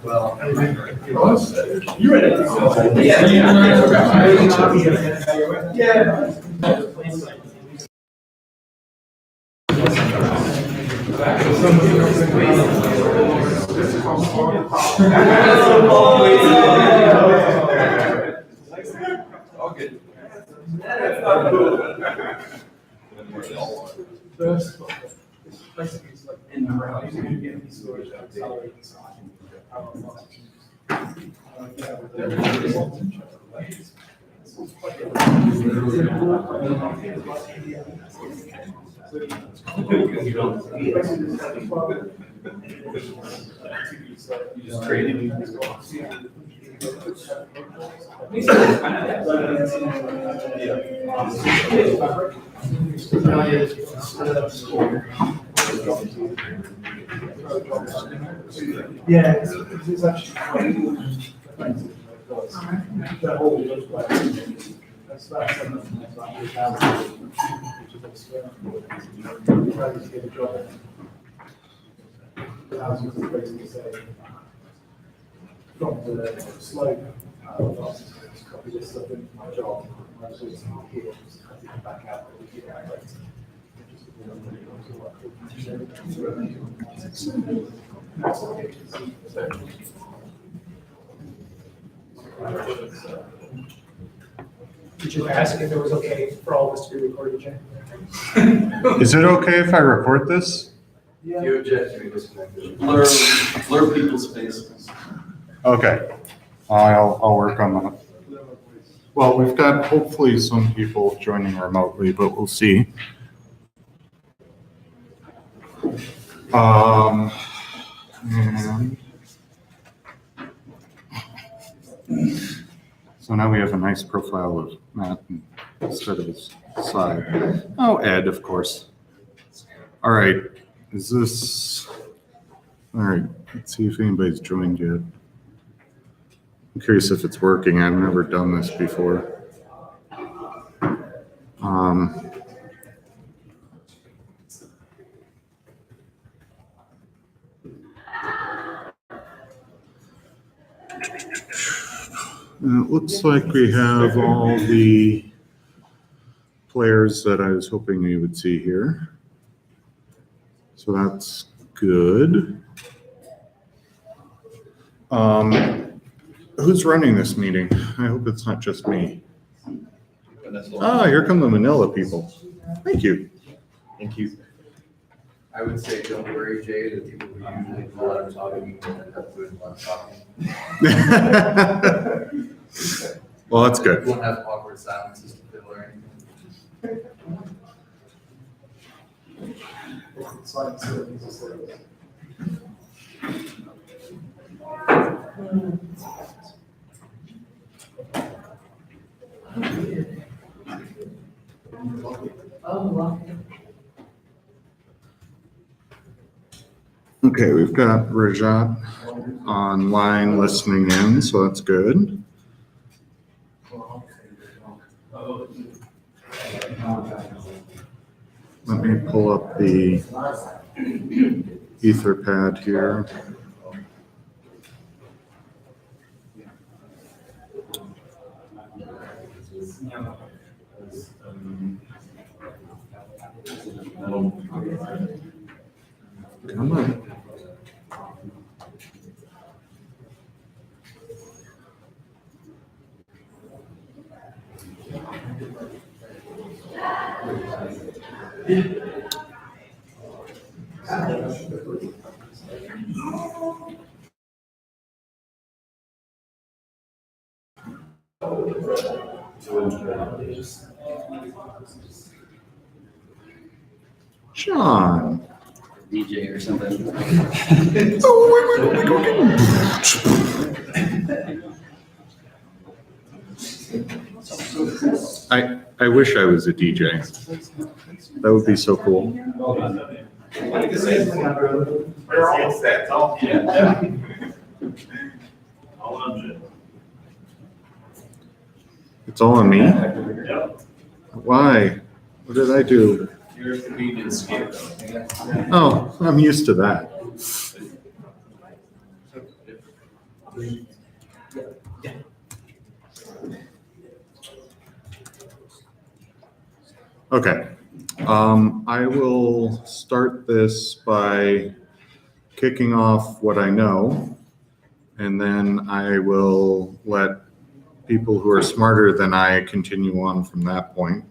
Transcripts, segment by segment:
Well, You read it? Okay. In the round, you get these stores that accelerate the size. You just traded. Yeah, it's actually quite the whole looks like that's something that's like your house, which is experiment. Try to get a job. The housing is basically say from the slope, copy this stuff into my job, so it's not here, just copy it back out. Did you ask if it was okay for all this to be recorded, Jay? Is it okay if I record this? Yeah. You object to me disconnected. Blur people's faces. Okay, I'll work on that. Well, we've got hopefully some people joining remotely, but we'll see. And so now we have a nice profile of Matt instead of his side. Oh, Ed, of course. All right, is this, all right, let's see if anybody's joined yet. I'm curious if it's working. I've never done this before. It looks like we have all the players that I was hoping we would see here. So that's good. Who's running this meeting? I hope it's not just me. Ah, here come the Manila people. Thank you. Thank you. I would say, don't worry, Jay, the people who usually do a lot of talking and end up doing a lot of talking. Well, that's good. We won't have awkward silences to fill or anything. Okay, we've got Rajat online listening in, so that's good. Let me pull up the Etherpad here. Come on. John. DJ or something. I wish I was a DJ. That would be so cool. It's all on me? Why? What did I do? You're a convenient scapegoat. Oh, I'm used to that. Okay, I will start this by kicking off what I know, and then I will let people who are smarter than I continue on from that point.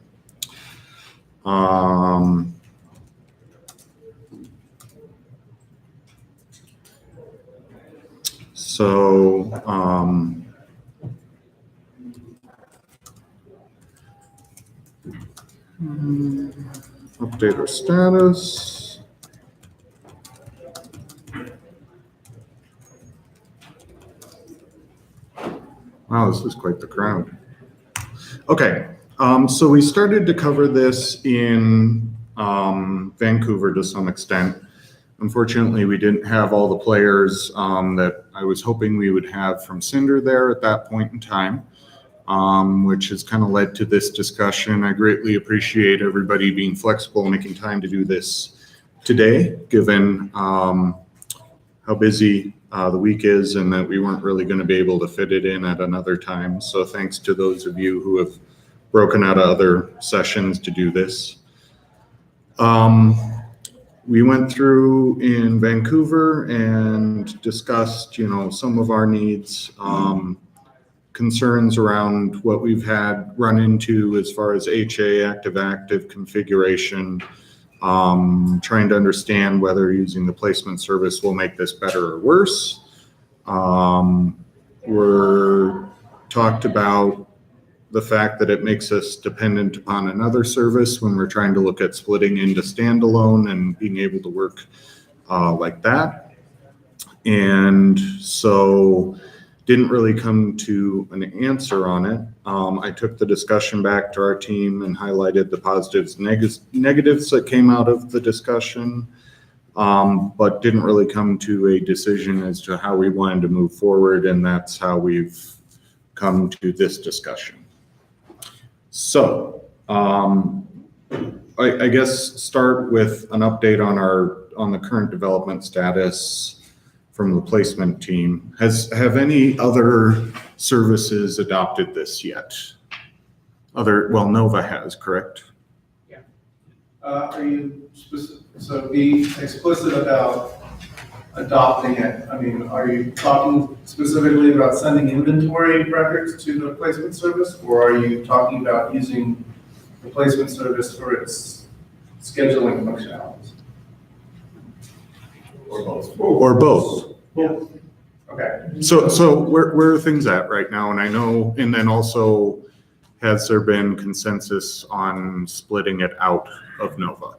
Update our status. Wow, this is quite the crowd. Okay, so we started to cover this in Vancouver to some extent. Unfortunately, we didn't have all the players that I was hoping we would have from Cinder there at that point in time, which has kind of led to this discussion. I greatly appreciate everybody being flexible and making time to do this today, given how busy the week is and that we weren't really going to be able to fit it in at another time. So thanks to those of you who have broken out of other sessions to do this. We went through in Vancouver and discussed, some of our needs, concerns around what we've had run into as far as HA active-active configuration, trying to understand whether using the placement service will make this better or worse. We're talked about the fact that it makes us dependent upon another service when we're trying to look at splitting into standalone and being able to work like that. And so didn't really come to an answer on it. I took the discussion back to our team and highlighted the positives, negatives that came out of the discussion, but didn't really come to a decision as to how we wanted to move forward. And that's how we've come to this discussion. So I guess start with an update on the current development status from the placement team. Have any other services adopted this yet? Nova has, correct? Yeah. Are you so be explicit about adopting it? I mean, are you talking specifically about sending inventory records to the placement service, or are you talking about using the placement service for its scheduling functionalities? Or both. Or both. Yeah. Okay. So where are things at right now? And I know, and then also, has there been consensus on splitting it out of Nova?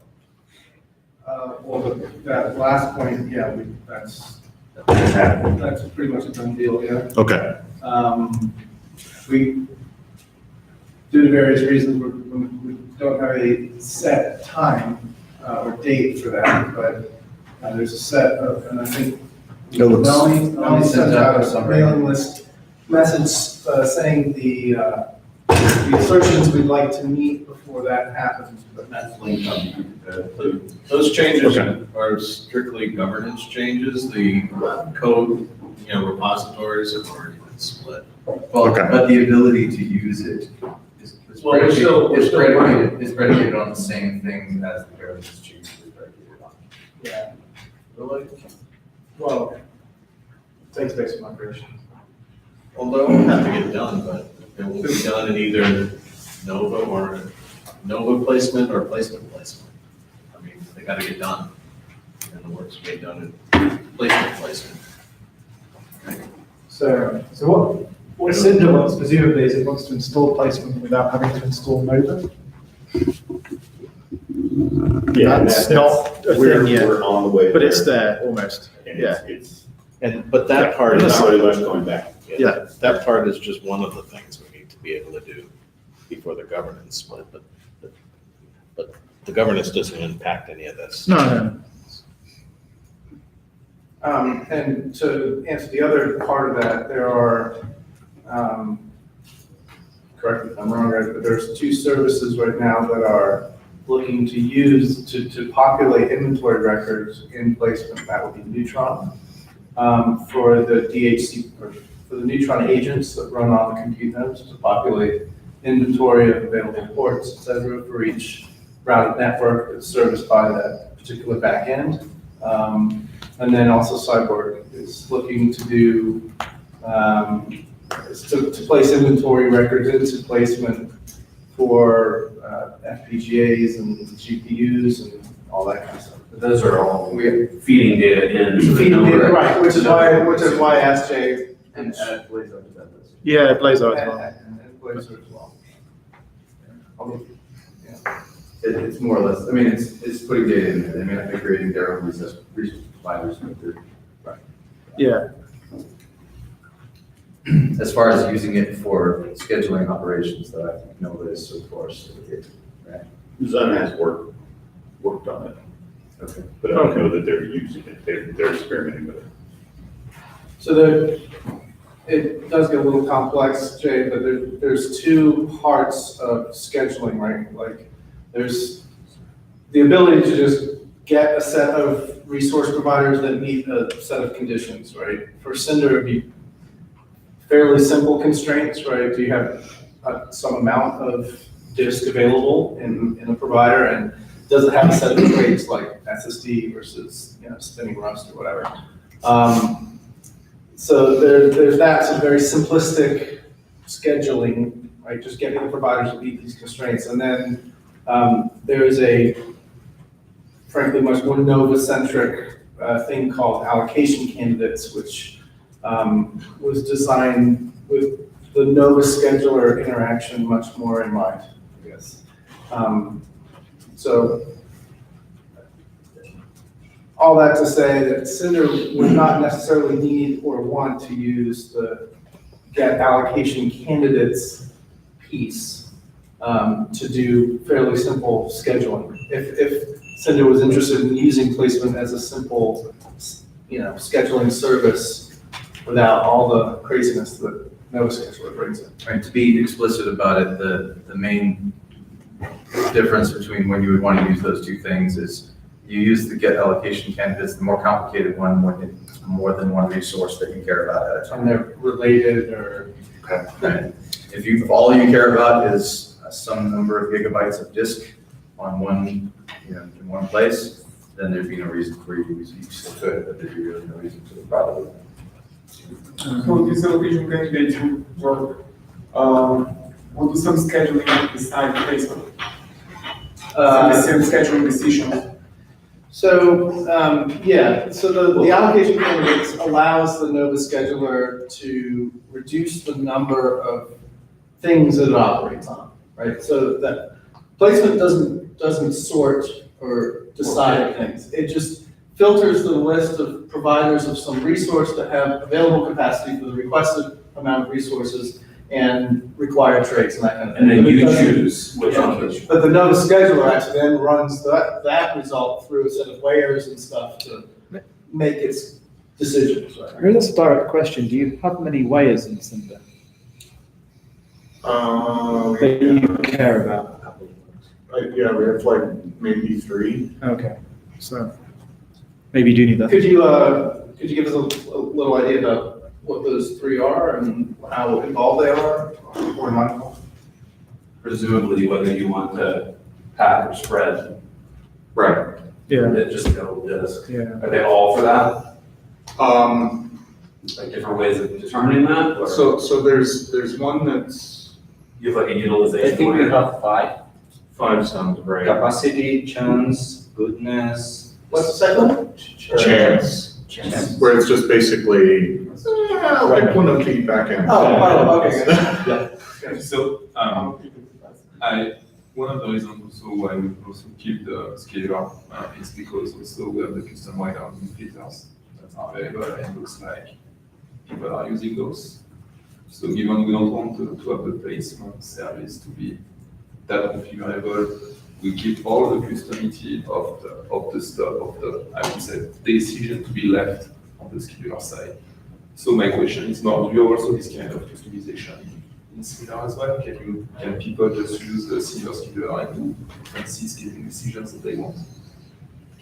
Well, that last point, yeah, that's pretty much a done deal, yeah. Okay. We, due to various reasons, we don't have a set time or date for that, but there's a set of, and I think Melanie sent out a mailing list message saying the assertions we'd like to meet before that happens, but That's linked on. Those changes are strictly governance changes. The code, repositories have already been split. Well, Okay. but the ability to use it is Well, we're still predicated on the same things as the governance change is predicated on. yeah, Really? well, takes place in migration. Although it will have to get done, but it will be done in either Nova placement or placement. I mean, they gotta get done. And the work's get done in placement. So what Cinder wants presumably is it wants to install placement without having to install Nova. Yeah, That's not a we're, thing yet, we're on the way but there. it's there almost. And Yeah. it's But that part not is, really much going back. Yeah. that part is just one of the things we need to be able to do before the governance split, but the governance doesn't impact any of this. No. And to answer the other part of that, there are, correct me if I'm wrong, right, but there's 2 services right now that are looking to use to populate inventory records in placement. That would be Neutron for the DHC, or neutron agents that run on the compute nodes to populate inventory of available ports, et cetera, for each routed network that's serviced by that particular backend. And then also Cyborg is looking to do, is to place inventory records into placement for FPGAs and GPUs and all that kind of stuff. Those are all feeding data into the Feeding data, node. right, which is why I asked Jay. And add Blazor to that list. Yeah, Blazor as And well. Blazor as well. Although, It's more or less, I mean, it's putting data in there. They may not be creating their own resource providers, but they're. Yeah, As far as using it for scheduling operations, though, I think Nova is so far, so it, right? Zun has worked on it, Okay. but I don't know that they're using it. They're experimenting with it. So it does get a little complex, Jay, but there's two parts of scheduling, right? Like, there's the ability to just get a set of resource providers that meet a set of conditions, right? For Cinder, it'd be fairly simple constraints, right? Do you have some amount of disk available in a provider, and does it have a set of traits like SSD versus, spinning Rust or whatever? So there's that, some very simplistic scheduling, right? Just getting the providers to meet these constraints. And then there is a, frankly, much more Nova-centric thing called allocation candidates, which was designed with the Nova scheduler interaction much more in mind, I guess. So all that to say that Cinder would not necessarily need or want to use the get allocation candidates piece to do fairly simple scheduling. If Cinder was interested in using placement as a simple, scheduling service without all the craziness that Nova Scheduler brings in. Right, to be explicit about it, the main difference between when you would want to use those two things is you use the get allocation candidates, the more complicated one, when it's more than one resource that you care about at a time. And they're related or. Right. If all you care about is some number of gigabytes of disk on one, in one place, then there'd be no reason for you to use it. You still could, but there'd be really no reason to probably. So this allocation candidate you work, we'll do some scheduling beside placement. Some scheduling decisions. So the allocation candidates allows the Nova scheduler to reduce the number of things that it operates on, right? So that placement doesn't sort or decide things. It just filters the list of providers of some resource that have available capacity for the requested amount of resources and required traits and that kind of thing. And then you choose which one. But the Nova scheduler actually then runs that result through a set of layers and stuff to make its decisions, right? Here's a direct question. Do you have many layers in Cinder that you care about? Yeah, we have like maybe 3. Okay, so maybe you do need that. Could you give us a little idea about what those 3 are and how involved they are or not involved? Presumably whether you want to pack or spread. Right. Yeah, It just go disk. yeah. Are they all for that? Like Different ways of determining that? Or so there's one that's you have like a utilization? I think we plan? have 5. 5 sounds right. Capacity, chance, goodness. What's the second one? Chance, Chance. where it's just basically like one of the backend. Okay, good. So, one of the reasons also why we also keep the scheduler is because also we have the custom warehousing filters that are available and looks like people are using those. So given we don't want to have the placement service to be that configurable, we keep all the customity of the I would say decision to be left on the scheduler side. So my question is now, do you also this kind of customization in Cinder as well? Can people just use the Cinder scheduler and do fancy scheduling decisions that they want?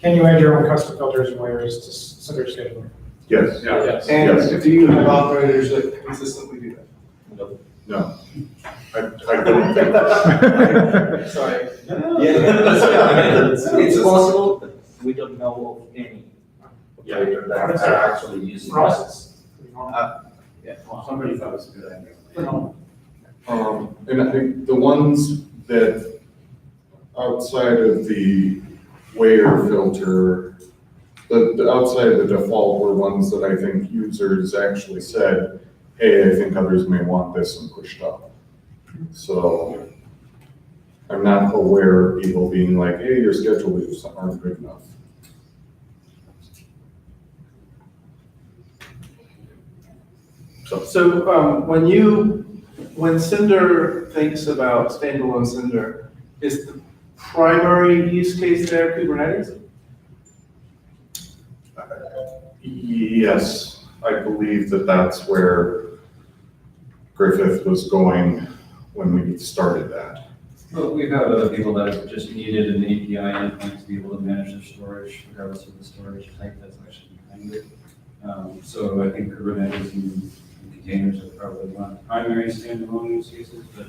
Can you add your own custom filters and layers to Cinder scheduler? Yes. Yeah. And do you have operators that consistently do that? No. I don't think. Sorry. It's possible, but we don't know of any operator that are actually using this. Yeah. Somebody thought it was a good idea. And I think the ones that outside of the weigher filter, the outside of the default were ones that I think users actually said, hey, I think others may want this and pushed up. So I'm not aware of people being like, hey, your schedules aren't good enough. So when Cinder thinks about standalone Cinder, is the primary use case there Kubernetes? Yes, I believe that that's where Griffith was going when we started that. Well, we've had other people that have just needed an API endpoint to be able to manage their storage, regardless of the storage type that's actually behind it. So I think Kubernetes and containers are probably one of the primary standalone use cases, but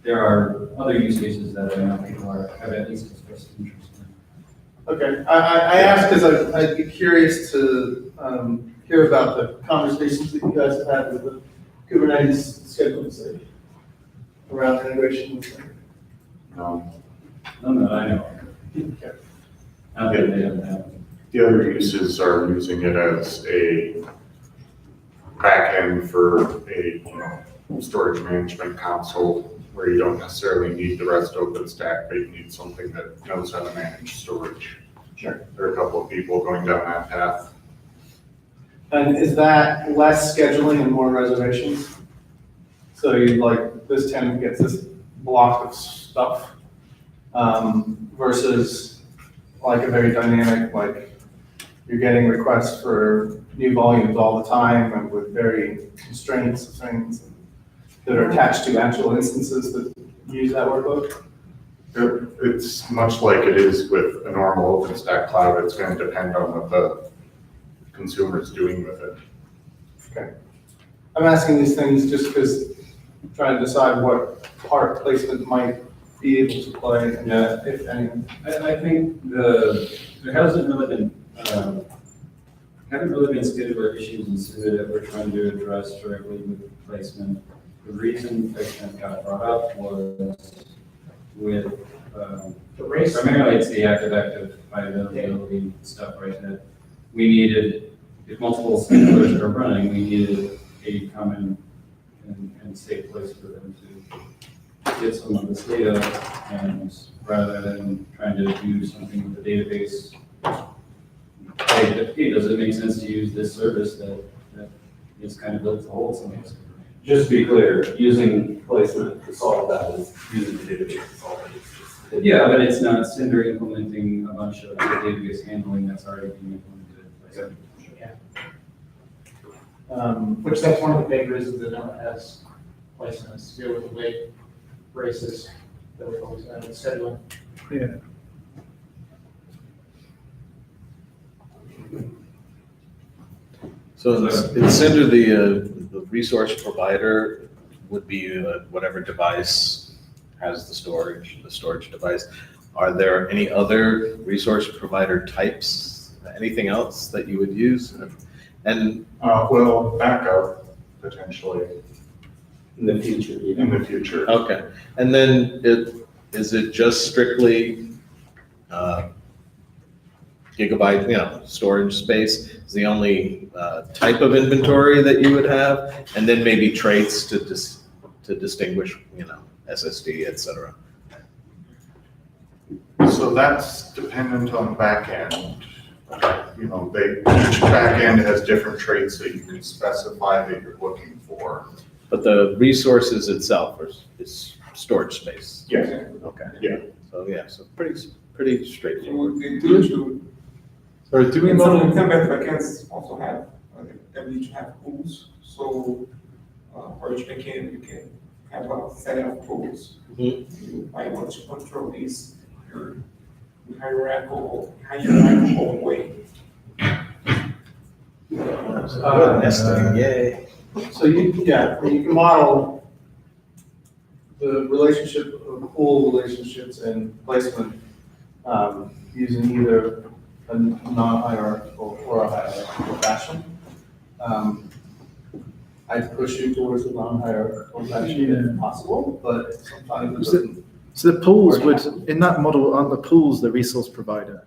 there are other use cases that I know people have at least expressed interest in. Okay, I asked because I'd be curious to hear about the conversations that you guys have had with the Kubernetes scheduling side around integration with them. None that I know of. Okay. Not that they haven't had. The other uses are using it as a backend for a storage management console where you don't necessarily need the rest OpenStack, but you need something that knows how to manage storage. Sure. There are a couple of people going down that path. And is that less scheduling and more reservations? So you like, this tenant gets this block of stuff versus like a very dynamic, like you're getting requests for new volumes all the time and with very constraints of things that are attached to actual instances that use that workload? It's much like it is with a normal OpenStack cloud. It's going to depend on what the consumer is doing with it. Okay. I'm asking these things just because I'm trying to decide what part placement might be able to play, if any. I think there hasn't really been scheduler issues in Cinder that we're trying to address directly with placement. The reason placement got brought up was with primarily it's the active availability stuff, right? That we needed, if multiple schedulers are running, we needed a common and safe place for them to get some of this data, and rather than trying to do something with the database, hey, does it make sense to use this service that is kind of built to hold some of this? Just to be clear, using placement to solve that is using the database to solve it. Yeah, but it's not Cinder implementing a bunch of the database handling that's already being implemented. Which that's one of the big reasons that no one has placements to deal with the weight races that we've always had with scheduling. Yeah. So in Cinder, the resource provider would be whatever device has the storage device. Are there any other resource provider types, anything else that you would use? And Well, backup potentially In the future, in the future. okay, and then is it just strictly gigabyte, storage space is the only type of inventory that you would have, and then maybe traits to distinguish, SSD, et cetera. So that's dependent on the back end. Each back end has different traits that you can specify that you're looking for. But the resources itself is storage space. Yes. Okay. Yeah. So pretty straightforward. Sorry, do we and some know? backends also have, the ability to have pools. So for each backend, you can have a set of pools. You might want to control these hierarchical way. Nesting, yay. So you can model the relationship of pool relationships and placement, using either a non-hierarchical or a hierarchical fashion. I'd push you towards a non-hierarchical fashion if possible, but sometimes it doesn't. So the pools would, in that model, aren't the pools the resource provider?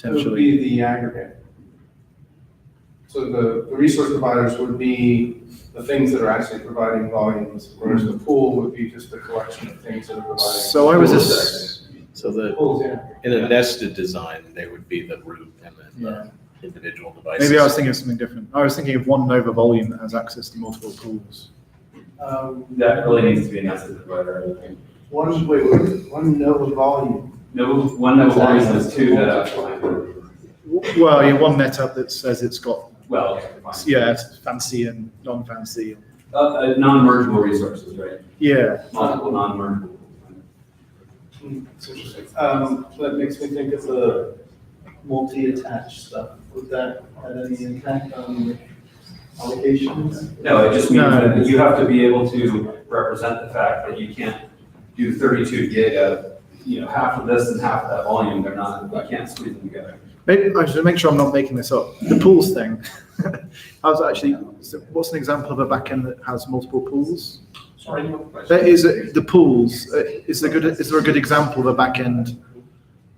It would Potentially. be the aggregate. So the resource providers would be the things that are actually providing volumes, whereas the pool would be just a collection of things that are providing. So I was just, So the, Pools, yeah. in a nested design, they would be the root and then the individual devices. maybe I was thinking of something different. I was thinking of one Nova volume that has access to multiple pools. That really needs to be a nested provider, I think. One node volume. No, one that will two that actually, Well, yeah, one NetApp that says it's got, well, yeah, it's fancy and non-fancy. non-mergeable resources, right? Yeah. Multiple non-mergeable. It's interesting. That makes me think of the multi-attached stuff. Would that have any impact on allocations? No, it just means No. that you have to be able to represent the fact that you can't do 32 gig of, half of this and half of that volume. They're not, you can't squeeze them together. Maybe I should make sure I'm not making this up. The pools thing. I was actually, so what's an example of a backend that has multiple pools? Sorry, no question. There is the pools. Is there a good example of a backend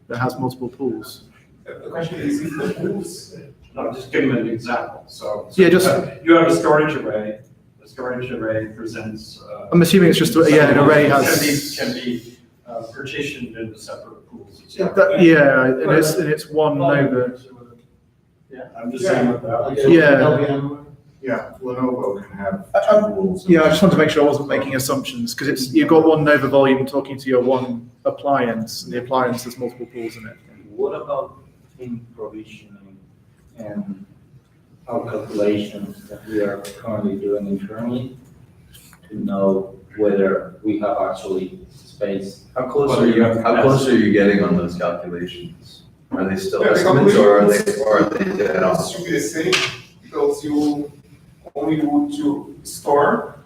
that has multiple pools? The question is if the pools, No, just give them an example, so. Yeah, just- You have a storage array, the storage array presents. I'm assuming it's just an array has. Can be partitioned into separate pools. And it's one Nova. I'm just saying what that. Yeah. Yeah, Lenovo can have I- two rules. Yeah, I just wanted to make sure I wasn't making assumptions because you've got one Nova volume talking to your one appliance, and the appliance has multiple pools in it. What about in provisioning and our calculations that we are currently doing internally to know whether we have actually space? How close are you getting on those calculations? Are they still Yeah, the estimates or are they dead on? it should be the same, because you only want to store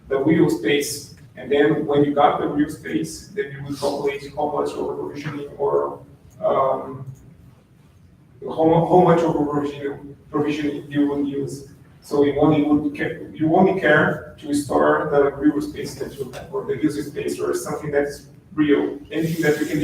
the real space, and then when you got the real space, then you will calculate how much over provisioning or, how much over provisioning you will use. So you only care to store the real space that you have, or the user space, or something that's real. Anything that you can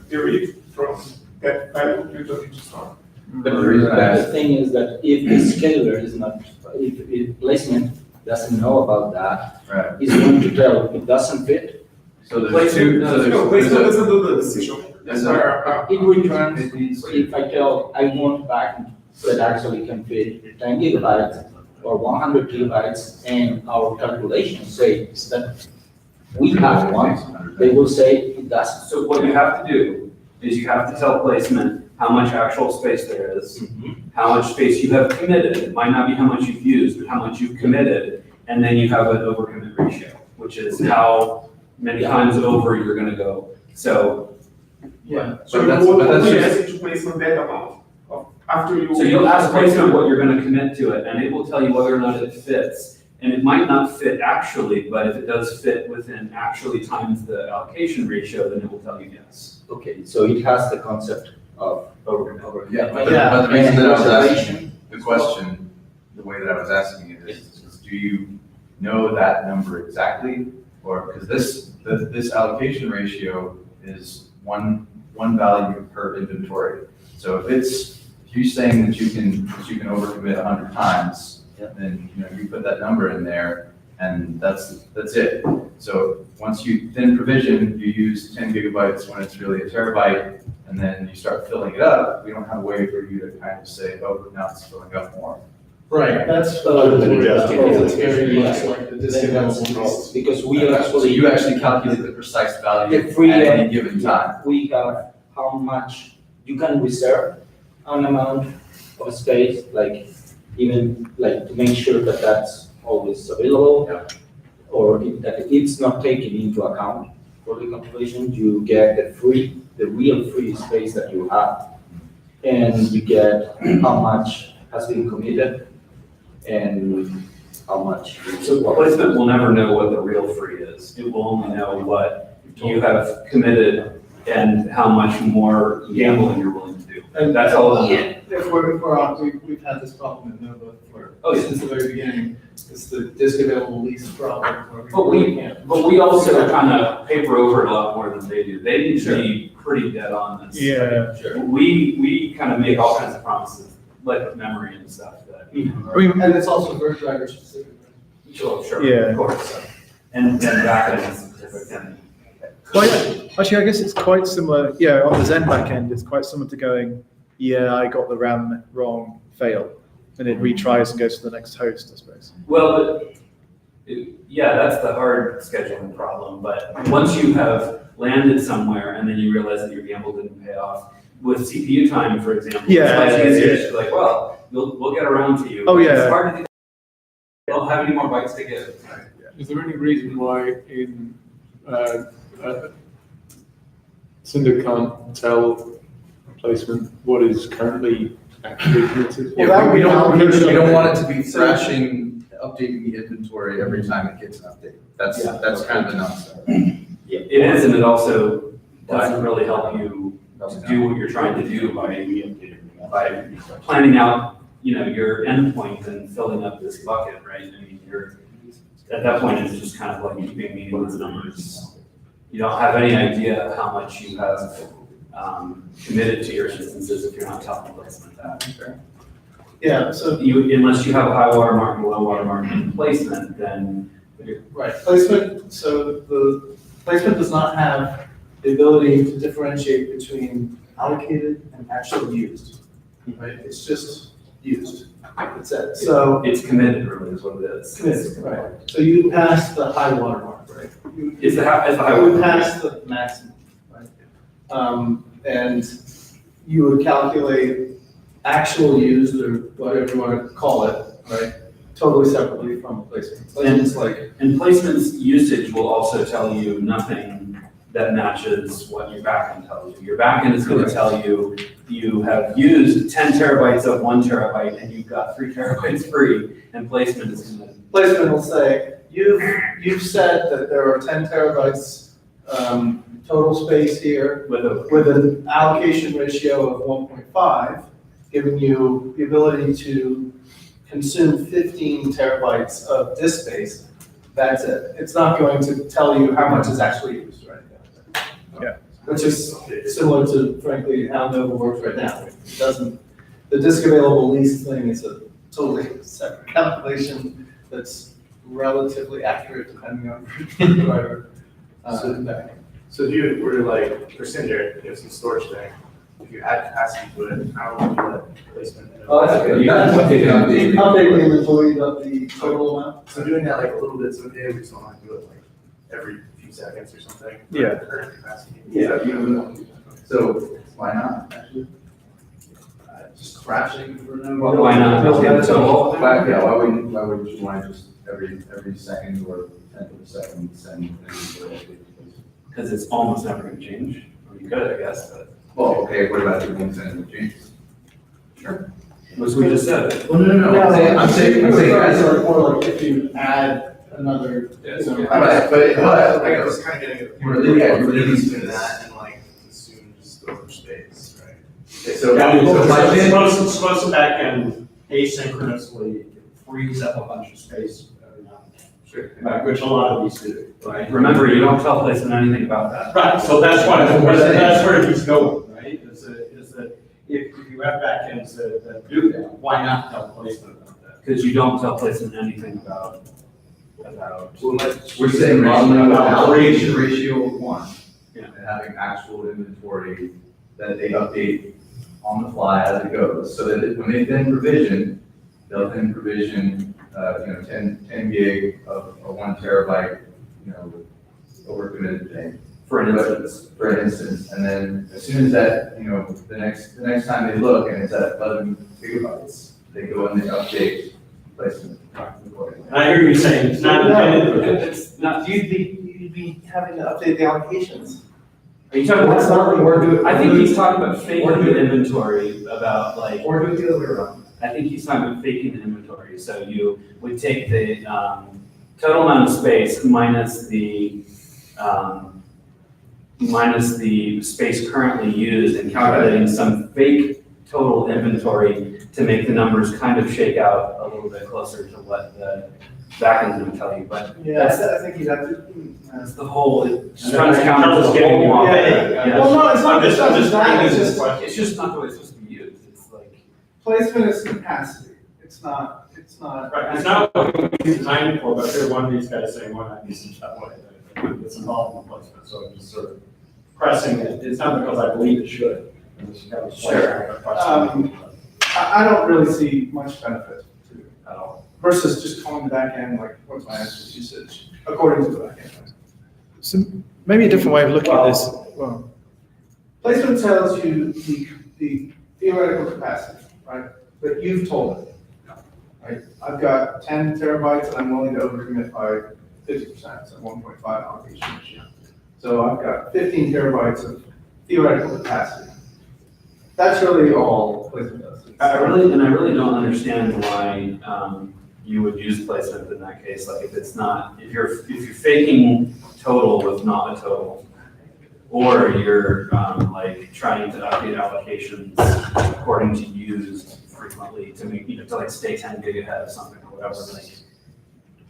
derive from that value, you don't need to store. But the reason I But asked, the thing is that if the scheduler is not, if placement doesn't know about that, right, it's going to tell it doesn't fit. so there's two, so No, there's placement doesn't do the decision. there's It returns, if I tell I want back that actually can fit 10 gigabytes or 100 gigabytes, and our calculations say that we have one, they will say it doesn't. So what you have to do is you have to tell placement how much actual space there is, how much space you have committed. It might not be how much you've used, but how much you've committed, and then you have an overcommit ratio, which is how many times over you're gonna go. So, Yeah. But So you that's- would but that's only just- ask it to placement that amount after you. so you'll ask placement what you're gonna commit to it, and it will tell you whether or not it fits. And it might not fit actually, but if it does fit within actually times the allocation ratio, then it will tell you yes. Okay, so it has the concept of over. Yeah, but the reason that I was asking the question, the way that I was asking it is do you know that number exactly? Or, because this allocation ratio is one value per inventory. So if you're saying that you can overcommit 100 times, then, you put that number in there and that's it. So once you then provision, you use 10 gigabytes when it's really a terabyte, and then you start filling it up, we don't have a way for you to kind of say, oh, now it's filling up more. Right, that's. Yes. Like the disconnect. Because we So actually. you actually calculate the precise value If we, at any given time. We have how much you can reserve an amount of space, like even like to make sure that that's always available. Yeah. Or that it's not taken into account for the calculation, you get the real free space that you have. And you get how much has been committed and how much. So placement will never know what the real free is. It will only know what you have committed and how much more gambling you're willing to do. And That's all. If we're on, we've had this problem in Nova since the very beginning. It's the disk available lease problem. where But we also kind of paper over it a lot more than they do. They need to be pretty dead on this. Yeah. We kind of make all kinds of promises, like memory and stuff that. I mean, And it's also very driver specific. Sure, Yeah. of course. And backend is specific. well, yeah, actually, I guess it's quite similar. Yeah, on the Zen backend, it's quite similar to going, yeah, I got the RAM wrong, fail. And it retries and goes to the next host, I suppose. Well, yeah, that's the hard scheduling problem, but once you have landed somewhere and then you realize that your gamble didn't pay off, with CPU time, for example, Yeah, it's much yeah, easier yeah. to be like, well, we'll get around to you. Oh, yeah. It's hard to do. They don't have any more bytes to give. Is there any reason why in Cinder can't tell placement what is currently actually committed? Yeah, we don't want it to be thrashing, updating the inventory every time it gets an update. That's kind of the nonsense. It is, and it also doesn't really help you to do what you're trying to do by planning out, your endpoint and filling up this bucket, right? I mean, at that point, it's just kind of like keeping meaningless numbers. You don't have any idea how much you have committed to your instances if you're not telling placement that. Yeah, so. Unless you have a high water mark and a low water mark in placement, then. Right, placement, so the placement does not have the ability to differentiate between allocated and actually used, right? It's just used, that's it. So. It's committed, really, is what it is. Committed, right. So you pass the high water mark, right? It's the high You water would mark. pass the maximum, right? And you would calculate actual used, or whatever you want to call it, right? Totally separately from placement. Placement's like. And placement's usage will also tell you nothing that matches what your backend tells you. Your backend is going to tell you you have used 10 terabytes of 1 terabyte and you've got 3 terabytes free, and placement is going to. Placement will say, you've said that there are 10 terabytes total space here with an allocation ratio of 1.5, giving you the ability to consume 15 terabytes of disk space. That's it. It's not going to tell you how much is actually used right now. Yeah. Which is similar to, frankly, how Nova works right now. It doesn't, the disk available lease thing is a totally separate calculation that's relatively accurate depending on the provider. So if you were to like, for Cinder, you have some storage there, if you add capacity to it, how would you do that placement? Oh, that's good. You got to update the inventory of the total amount. So doing that like a little bit, so maybe we just don't have to do it like every few seconds or something. Yeah. The current capacity. Yeah. So why not, actually? Just crashing for no. Well, why not? Why wouldn't you want to just every second or tenth of a second send an inventory update? Because it's almost never going to change. Or you could, I guess, but. Well, okay, what about doing sending the changes? Sure. As we just said. Well, no, I'm saying, Or like if you add another. But I was kind of getting it. We're leaving Doing that and like consume just storage space, right? So, Most of backend asynchronously frees up a bunch of space every now and then. Sure. Which a lot of these do, right? Remember, you don't tell placement anything about that. Right, so that's where he's going, right? Is that if you have backends that do that, why not tell placement about that? Because you don't tell placement anything about. we're saying allocation ratio. ratio of 1. Yeah. And having actual inventory that they update on the fly as it goes, so that when they then provision, they'll then provision, 10 gig of a 1 terabyte, overcommitted thing. For an instance. For an instance, and then as soon as that, the next time they look and it's at 11 gigabytes, they go and they update placement. I hear you saying it's not intended, It's not, You'd be having to update the allocations. are you talking That's not about? what we're doing. I think he's talking about faking the inventory about like. Or do it the other way around. I think he's talking about faking the inventory. So you would take the total amount of space minus the space currently used and calculating some fake total inventory to make the numbers kind of shake out a little bit closer to what the backend's going to tell you. But Yeah, I think you'd have to. that's the whole, it's trying to counter the whole Yeah, model. yeah. Well, no, it's not just that, It's just not the way it's supposed to be used. It's like. placement is capacity. It's not. Right, it's not what we designed it for, but if one of these guys saying, why not use it that way? It's involved in the placement, so I'm just sort of pressing it. It's not because I believe it should. I'm just kind of pressing it. I don't really see much benefit to it at all, versus just calling the back end, like, what's my access usage, according to the back end. So maybe a different way of looking at this. Well, Placement tells you the theoretical capacity, right? But you've told it, right? I've got 10 terabytes and I'm willing to overcommit by 50%, so 1.5 allocation ratio. So I've got 15 terabytes of theoretical capacity. That's really all placement does. I really don't understand why you would use placement in that case. Like if it's not, if you're faking total with not a total, or you're like trying to update allocations according to used frequently to make, to like stay 10 gig ahead of something or whatever,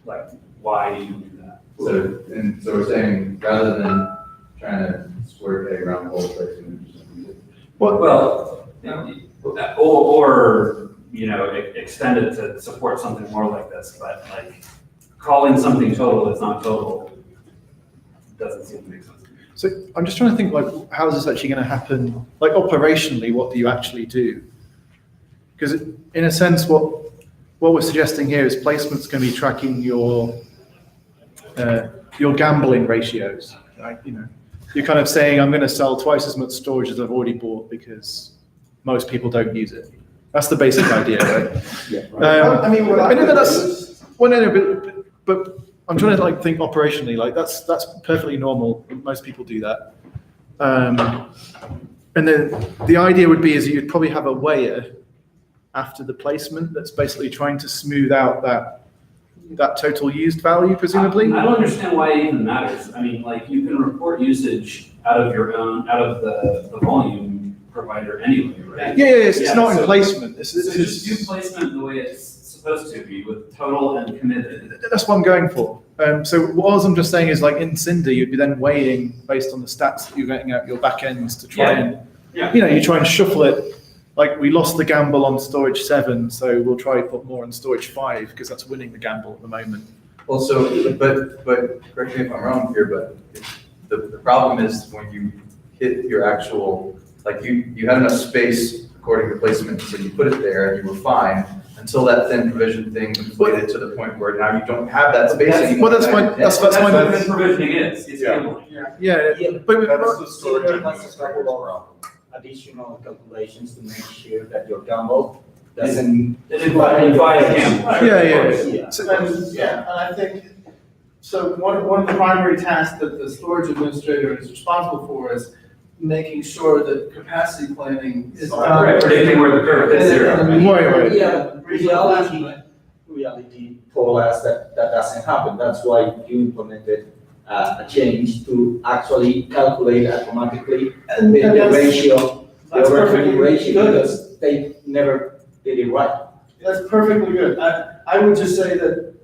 like why do you do that? So we're saying, rather than trying to square peg around the whole placement, just use it. Well, or extend it to support something more like this, but like calling something total that's not total doesn't seem to make sense. so I'm just trying to think, like, how is this actually going to happen? Like, operationally, what do you actually do? Because in a sense, what we're suggesting here is placement's going to be tracking your gambling ratios, right? You're kind of saying, I'm going to sell twice as much storage as I've already bought because most people don't use it. That's the basic idea, right? Yeah. But I'm trying to like think operationally. Like that's perfectly normal. Most people do that. And then the idea would be is you'd probably have a weigher after the placement that's basically trying to smooth out that total used value, presumably. I don't understand why it even matters. I mean, like you can report usage out of the volume provider anyway, right? Yeah, it's not in placement. So just do placement the way it's supposed to be with total and committed. That's what I'm going for. So what I'm just saying is, like in Cinder, you'd be then weighing based on the stats that you're getting out your back ends to try you try and shuffle it. Like we lost the gamble on storage 7, so we'll try to put more on storage 5 because that's winning the gamble at the moment. Well, so, but correct me if I'm wrong here, but the problem is when you hit your actual, like you had enough space according to placement, so you put it there and you were fine until that thin provision thing inflated to the point where now you don't have that space anymore. Well, that's what thin provisioning is. It's gambling. But that's the storage has a couple of additional calculations to make sure that your gamble doesn't. Invite a gamble. And I think, so one of the primary tasks that the storage administrator is responsible for is making sure that capacity planning is done. Right, predicting where the curve is zero. Yeah, reality told us that doesn't happen. That's why you implemented a change to actually calculate automatically the ratio, the overfitting ratio, because they never did it right. That's perfectly good. I would just say that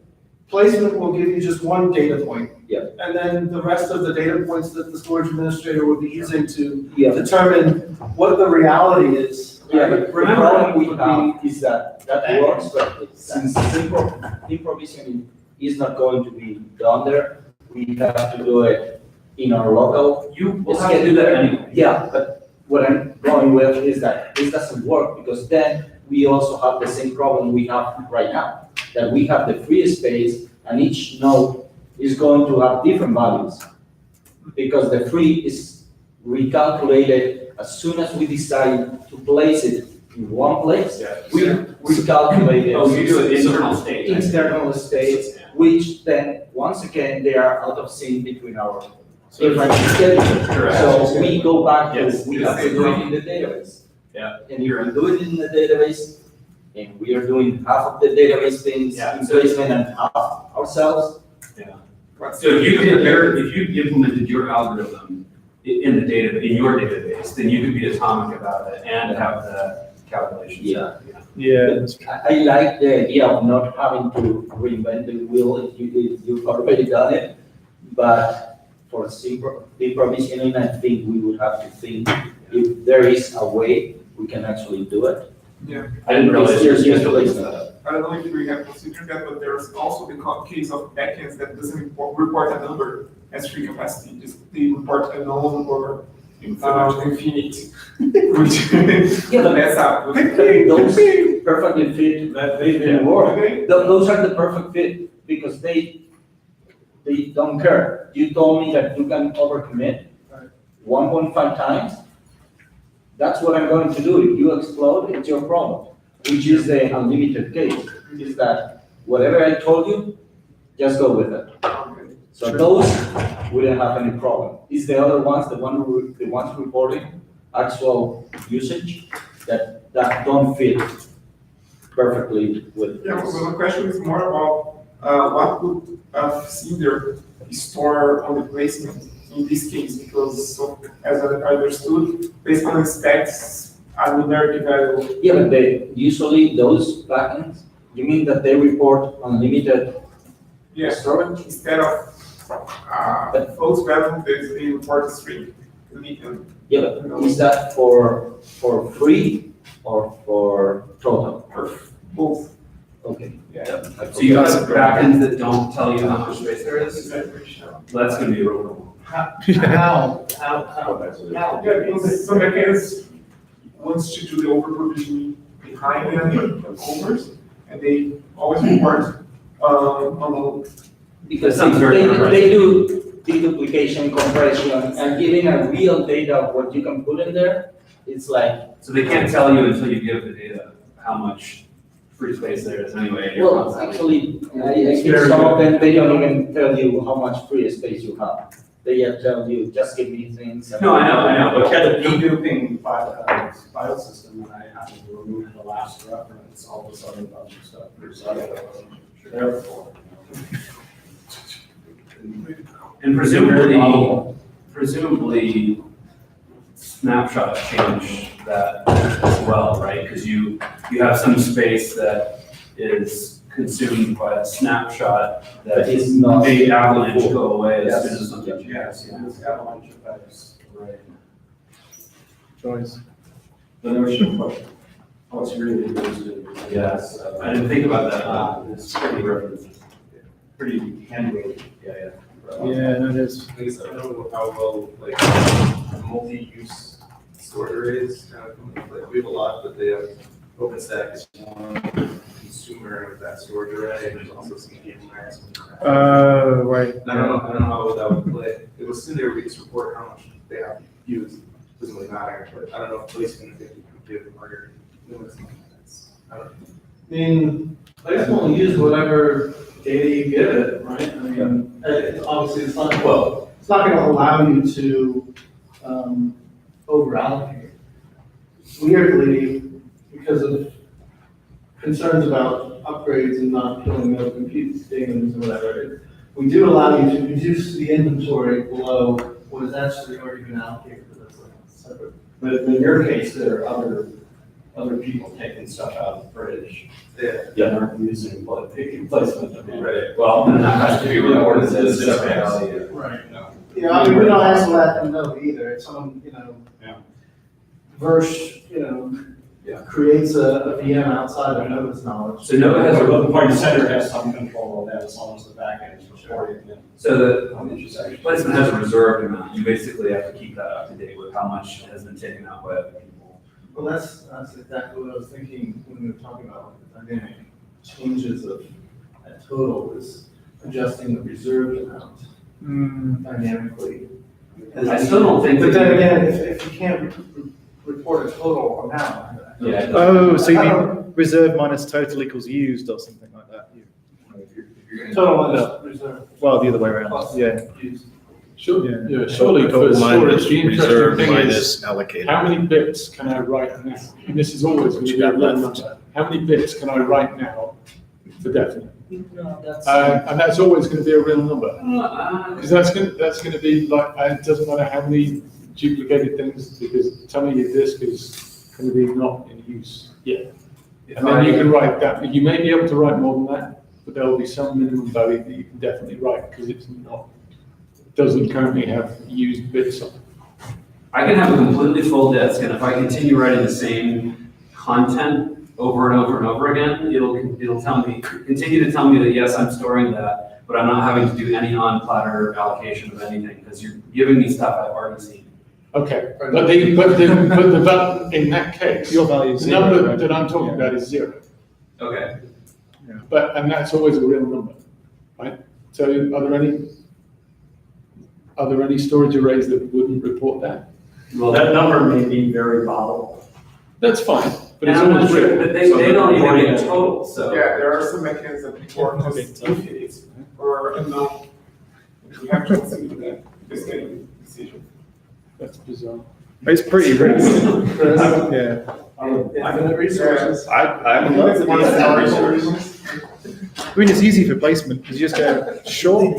placement will give you just one data point. Yeah. And then the rest of the data points that the storage administrator would be using to determine what the reality is. Yeah, but the problem we have is that works, but since deprovisioning is not going to be done there, we have to do it in our local. You will have to do that anyway. Yeah, but what I'm going with is that this doesn't work because then we also have the same problem we have right now, that we have the free space and each node is going to have different values because the free is recalculated as soon as we decide to place it in one place. We recalculate it. Oh, you do it internal state. Internal states, which then, once again, they are out of sync between our different schedules. Correct. So we go back to, Yes. we have to do it in the database. Yeah. And if we do it in the database, and we are doing half of the database things Yeah. in placement and half ourselves. So if you implemented your algorithm in the data, in your database, then you could be atomic about it and have the calculations. Yeah. Yeah. I like the idea of not having to reinvent the wheel if you've already done it, but for simple provisioning, I think we would have to think if there is a way we can actually do it. Yeah. I didn't realize you were It's just supposed placement. to. I don't know if we have considered that, but there's also the case of backends that doesn't report a number as free capacity, just they report a known or infinite. Which Yeah, but that's up. those perfectly fit that they didn't work. Those are the perfect fit because they don't care. You told me that you can overcommit 1.5 times. That's what I'm going to do. If you explode, it's your problem, which is the unlimited case. Is that whatever I told you, just go with it. So those wouldn't have any problem. It's the other ones, the ones reporting actual usage that don't fit perfectly with. Yeah, well, the question is more about what would Cinder store on the placement in this case, because as I understood, based on the specs, I would never value. Yeah, but usually those backends, you mean that they report unlimited storage? Instead of false value, they report a string. Yeah, but is that for free or for total? For both. Okay. Yeah. So you have backends that don't tell you how much space there is? Well, that's gonna be a real problem. How? Yeah, because some backends wants to do the over provisioning behind them, the covers, and they always report on the. Because That sounds very they do deduplication, compression, and giving a real data of what you can put in there, it's like. So they can't tell you until you give the data how much free space there is anyway. and you're Well, constantly- actually, I think some of them, they don't even tell you how much free space you have. They just tell you, just give me things. No, I know, but Had a deduping file system, and I happened to remove the last reference, all of a sudden a bunch of stuff. Therefore. And presumably snapshot change that as well, right? Because you have some space that is consumed by a snapshot that Is not made avalanche go away as Yes. soon as something changes. Yes, and it's avalanche effects. Right. Choice. The notion of what's really used in. Yes, I didn't think about that. It's pretty handy. Yeah. Yeah, no, it is. I guess I don't know how well, like, multi-use storage arrays kind of, like, we have a lot, but they have OpenStack is one consumer of that storage array, and there's also some VMware. Right. I don't know how that would play. It was in there, we just report how much they have used, doesn't really matter, but I don't know if placement if you give harder limits. I don't know. I mean, placement will use whatever data you give it, right? I mean, obviously, it's not gonna allow you to, over allocate. Weirdly, because of concerns about upgrades and not killing the compute things or whatever, we do allow you to reduce the inventory below what is actually already been allocated, but that's like separate. But in your case, there are other people taking stuff out of the fridge. That aren't using placement. I mean, Right, well, then that has to be reported as a separate value. Right. Yeah, I mean, we don't ask let them know either. If someone, Verse, creates a VM outside of Nova's knowledge. So Nova has a The point center has some control of that as long as the backend is reporting it. So the placement has a reserved amount. You basically have to keep that up to date with how much has been taken out by other people. Well, that's exactly what I was thinking when we were talking about like, the dynamic changes of that total is adjusting the reserved amount dynamically. I still don't think. But then again, if you can't report a total amount. Yeah. Oh, so you mean reserve minus total equals used or something like that? Total minus reserve. Well, the other way around, yeah. Sure, Yeah. surely for storage, the interesting reserve thing minus is, allocated. how many bits can I write now? And this is always going to be a real number. how many bits can I write now for definite? No, that's. And that's always going to be a real number. Because that's going to be like, it doesn't matter how many duplicated things, because tell me your disk is going to be not in use yet. And then you can write that, you may be able to write more than that, but there will be some minimum value that you can definitely write, because it doesn't currently have used bits on it. I can have a completely full disk, and if I continue writing the same content over and over and over again, it'll continue to tell me that yes, I'm storing that, but I'm not having to do any on-platter allocation of anything, because you're giving me stuff I've already seen. Okay, but the value, in that case, Your value is the zero, number right? that I'm talking about is 0. Okay. And that's always a real number, right? So are there any storage arrays that wouldn't report that? Well, that number may be very volatile. That's fine, but And it's I'm not always sure, real. but they don't even get a total, so. Yeah, there are some mechanisms before just infinite or unknown. We have to consider this kind of decision. That's bizarre. It's pretty rich. Yeah. Infinite resources. I would love to be in resource. I mean, it's easy for placement, because you just go short.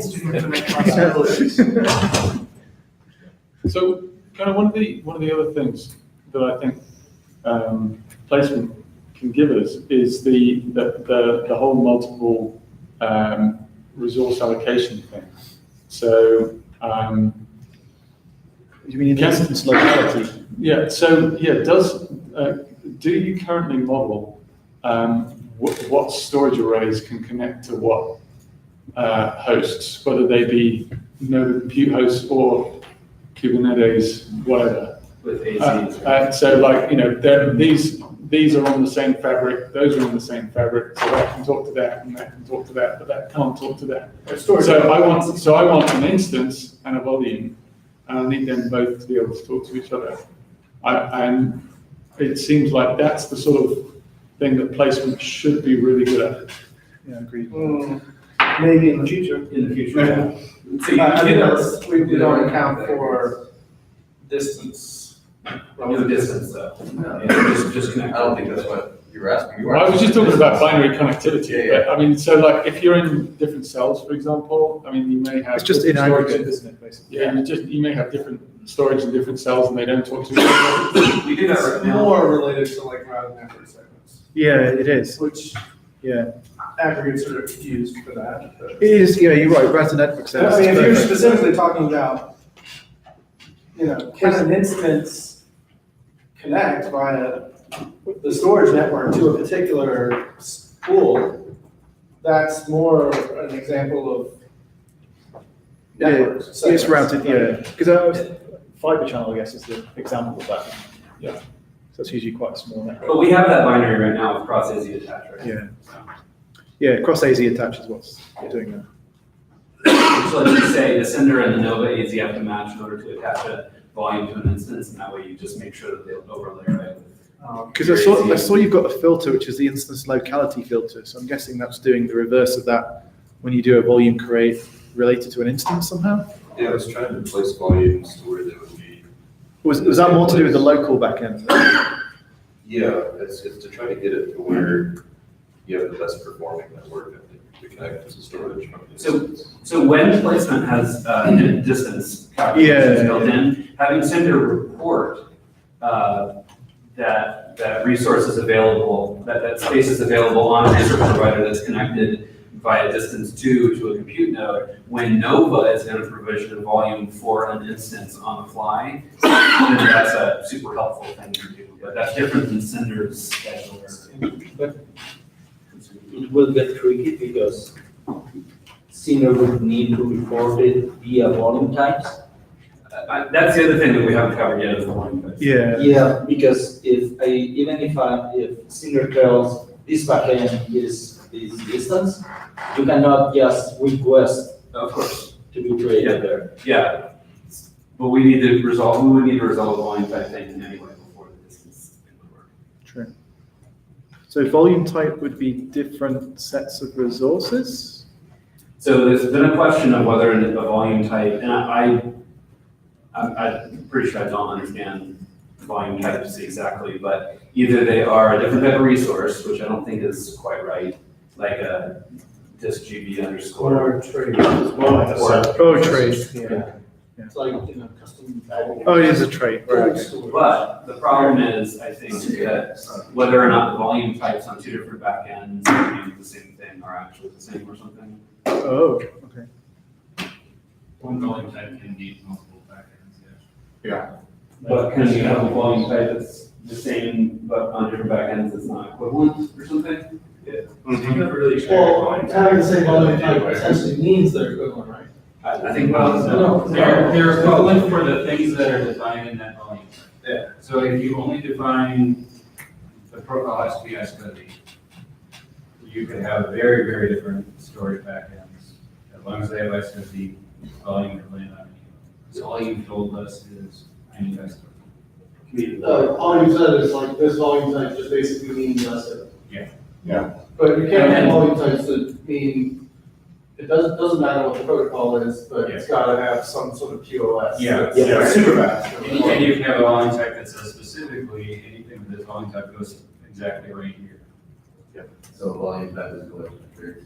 So kind of one of the other things that I think placement can give us is the whole multiple resource allocation thing. So You mean in instance locality? yeah. So yeah, do you currently model what storage arrays can connect to what hosts, whether they be node compute hosts or Kubernetes, whatever? With AZ. So like, these are on the same fabric, those are on the same fabric, so that can talk to that and that can talk to that, but that can't talk to that. So I want an instance and a volume, and I need them both to be able to talk to each other. And it seems like that's the sort of thing that placement should be really good at. Yeah, agreed. Maybe in the future. In the future, yeah. So I mean, you we don't account for distance. no distance though. Just connect. I don't think that's what you were asking. Well, I was just talking about binary connectivity, but I mean, so like if you're in different cells, for example, I mean, you may have. It's just in different aggregate, storage. isn't it, basically? Yeah, you may have different storage in different cells and they don't talk to each other. We do that right It's now. more related to like routing network segments, Yeah, it is. which Yeah. aggregates are used for that. but- It is, yeah, you're right, router network service. I mean, if is you're perfect. specifically talking about, can an instance connect via the storage network to a particular pool, that's more an example of networks. Yeah, it's routed, yeah, because fiber channel, I guess, is the example of that. Yeah. So that's usually quite a small network. But we have that binary right now with cross AZ attached, right? Yeah. Yeah, cross AZ attach is what's doing that. So let's just say the Cinder and the Nova AZ have to match in order to attach a volume to an instance, and that way you just make sure that they overlay right with. Because I saw you've got a filter, which is the instance locality filter, so I'm guessing that's doing the reverse of that when you do a volume create related to an instance somehow? Yeah, I was trying to place volumes to where they would be. Was that more to do with the local backend? Yeah, it's to try to get it to where you have the best performing network to connect to storage. So when placement has distance calculations built in, having Cinder report that resource is available, that space is available on a resource provider that's connected via distance to a compute node, when Nova is going to provision a volume for an instance on the fly, then that's a super helpful thing to do. But that's different than Cinder's scheduler. But it will get tricky because Cinder would need to report it via volume types. That's the other thing that we haven't covered yet is the volume types. Yeah. Yeah, because if Cinder tells this backend is distance, you cannot just request, of course, to be created there. Yeah, but we would need to resolve a volume type thing anyway before the distance thing would work. True. So volume type would be different sets of resources? So there's been a question of whether a volume type, and I'm pretty sure I don't understand volume types exactly, but either they are a different type of resource, which I don't think is quite right, like a disk GB underscore. Or trade. Oh, trade, yeah. It's like, you know, custom. Oh, it is a trade, right. But the problem is, I think that whether or not the volume types on two different backends that use the same thing are actually the same or something. Oh, okay. One volume type can be multiple backends, Yeah. But can you have a volume type that's the same, but on different backends that's not equivalent or something? yeah. You never really check Well, volume having the type. same volume type essentially means they're equivalent, right? I think, They're equivalent for the things that are defined in that volume. Yeah. So if you only define the protocol has to be isolated, you could have very, very different storage backends. As long as they have isolated, volume can land on any. So all you've told us is, I need isolated. All you said is like, this volume type just basically means less of it. Yeah. Yeah. But you can't have volume types that mean, it doesn't matter what the protocol is, but it's gotta have some sort of QoS. Yeah. It's super fast. And you can have a volume type that says specifically, anything with this volume type goes exactly right here. So volume type is going to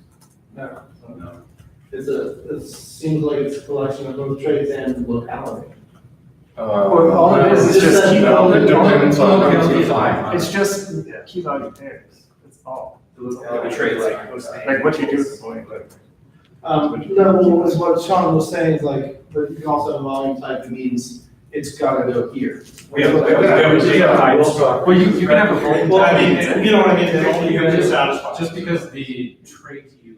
No. No. It seems like it's a collection of both traits and locality. Well, all it is just key value. It's just key value pairs, that's all. The traits. Like what you do with the volume, like. No, is what Sean was saying is like, but you can also have a volume type that means it's gotta go here. Well, you can have a volume Well, type. I mean, you know what I mean, that only You goes just- satisfied. Just because the trait you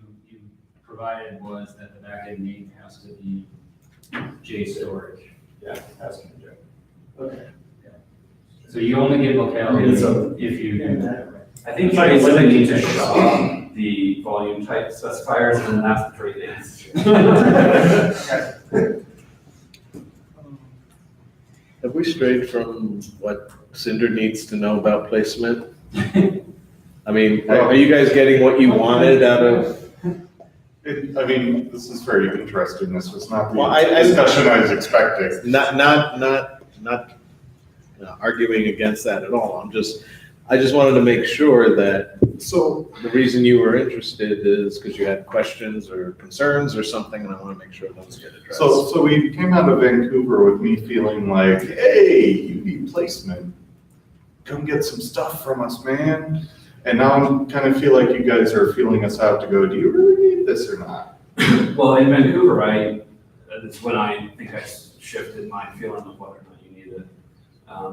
provided was that the backend name has to be JStorage. Yeah. That's gonna do it. Okay. So you only get locality if you do that. I think traits limited to SHA, the volume type specifiers, and then that's the trait names. Have we strayed from what Cinder needs to know about placement? I mean, are you guys getting what you wanted out of? I mean, this is very interesting. This was not the Well, I- discussion I was expecting. Not arguing against that at all. I just wanted to make sure that, So, the reason you were interested is because you had questions or concerns or something, and I want to make sure those get addressed. so we came out of Vancouver with me feeling like, hey, you need placement. Come get some stuff from us, man. And now I kind of feel like you guys are feeling us out to go, do you really need this or not? Well, in Vancouver, that's when I think I shifted my feeling of whether or not you need it.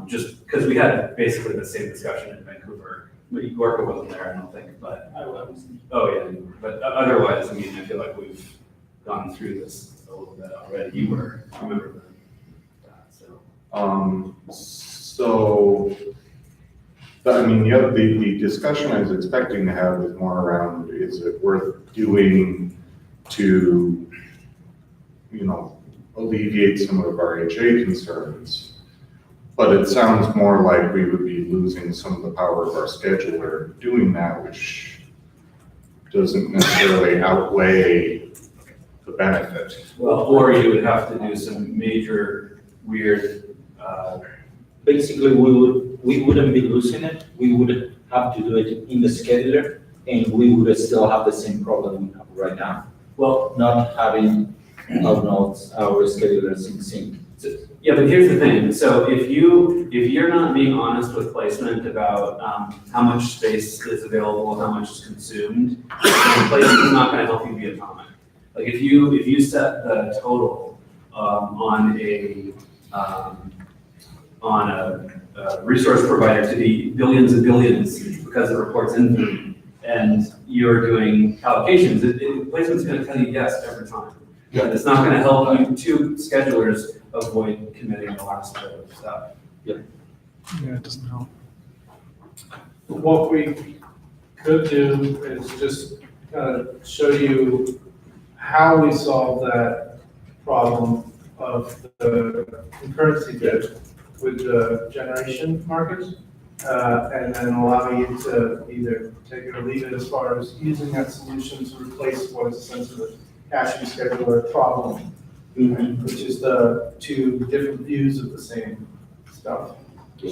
Just because we had basically the same discussion in Vancouver. Gorka wasn't there, I don't think, but. I was. Oh, yeah, you were. But otherwise, I mean, I feel like we've gone through this a little bit already. You were, I remember that, so. So, but I mean, the discussion I was expecting to have was more around, is it worth doing to, alleviate some of our HA concerns? But it sounds more like we would be losing some of the power of our scheduler doing that, which doesn't necessarily outweigh the benefit. Well, or you would have to do some major weird, Basically, we wouldn't be losing it, we would have to do it in the scheduler, and we would still have the same problem we have right now. well, Not having our nodes, our schedulers in sync. yeah, but here's the thing. So if you're not being honest with placement about how much space is available, how much is consumed, then placement is not going to help you be atomic. Like if you set the total on a resource provider to be billions and billions because it reports infinite, and you're doing allocations, placement's going to tell you yes every time. Yeah. And it's not going to help you two schedulers avoid committing the last bit of stuff. Yeah, it doesn't help. What we could do is just kind of show you how we solve that problem of the concurrency bit with the generation market, and then allow you to either take it or leave it as far as using that solution to replace what is essentially the caching scheduler problem, which is the two different views of the same stuff.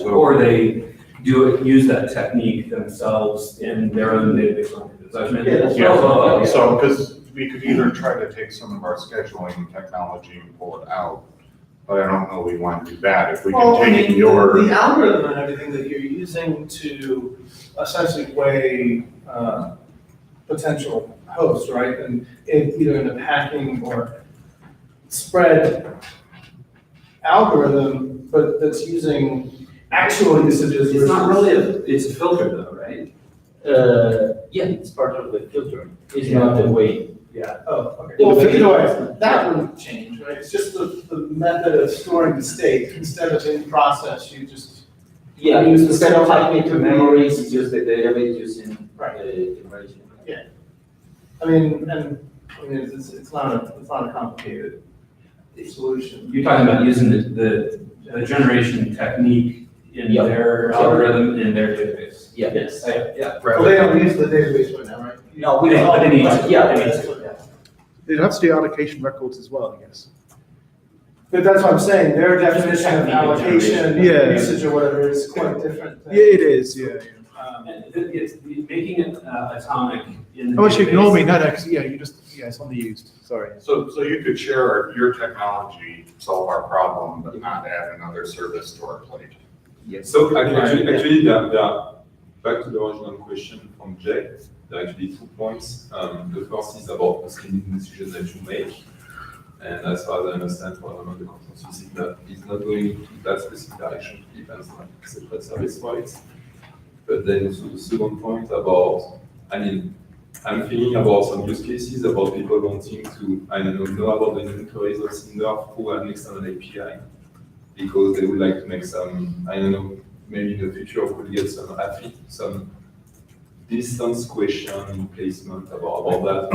Or they use that technique themselves in their own database languages. I've been- Yeah, so, because we could either try to take some of our scheduling technology and pull it out, but I don't know we want to do that. If we Well, can I take mean, your. the algorithm and everything that you're using to essentially weigh potential hosts, right? And either in a hacking or spread algorithm, but that's using actual usages. It's not really it's a filter though, right? Yeah, it's part of the filtering. It's not the way. Yeah. Oh, okay. Well, either way, that wouldn't change, right? It's just the method of storing the state. Instead of in process, you just. Yeah, use the instead of same typing to technique. memories, use the database using Right. the emerging. Yeah. I mean, it's not a complicated solution. You're talking about using the generation technique in Yeah. their algorithm in their database. Yeah. Yes. Yeah. Well, they don't use the database right now, right? No, we don't. But they need to. But yeah, They need that's to. what- yeah. They'd have to do allocation records as well, I guess. But that's what I'm saying, their definition of technique of allocation, generation. Yeah. usage or whatever is quite different. than- Yeah, it is, yeah. It's making it atomic in the Oh, actually, ignore me, database. no, because, yeah, it's on the used, sorry. So you could share your technology, solve our problem, but not add another service to our plate. So actually, back to the original question from Jay, there are actually 2 points. The first is about the scaling decision that you make. And as far as I understand, for the moment, the consensus is that it's not going to that specific direction, it depends on separate service rights. But then also the second point about, I'm thinking about some use cases about people wanting to, know about the inventories of Cinder through an external API. Because they would like to make some, maybe in the future we could get some distance question placement about that.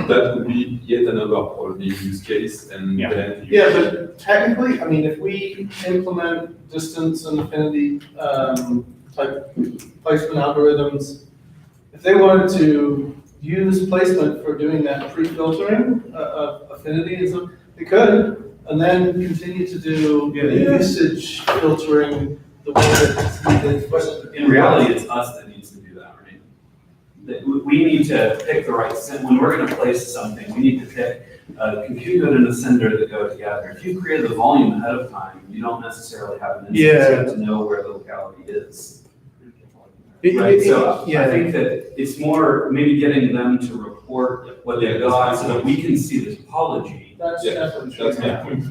That would be yet another probably use case and then. Yeah, but technically, I mean, if we implement distance and affinity type placement algorithms, if they wanted to use placement for doing that pre-filtering of affinity and stuff, they could, and then continue to do the usage filtering the way that it's needed. But In reality, it's us that needs to do that, right? That we need to pick the right, when we're gonna place something, we need to pick a compute node and a sender that go together. If you create the volume ahead of time, you don't necessarily have an instance to know where the locality is. Right, so I think that it's more maybe getting them to report what they've got so that we can see the topology. That's definitely true. That's my point.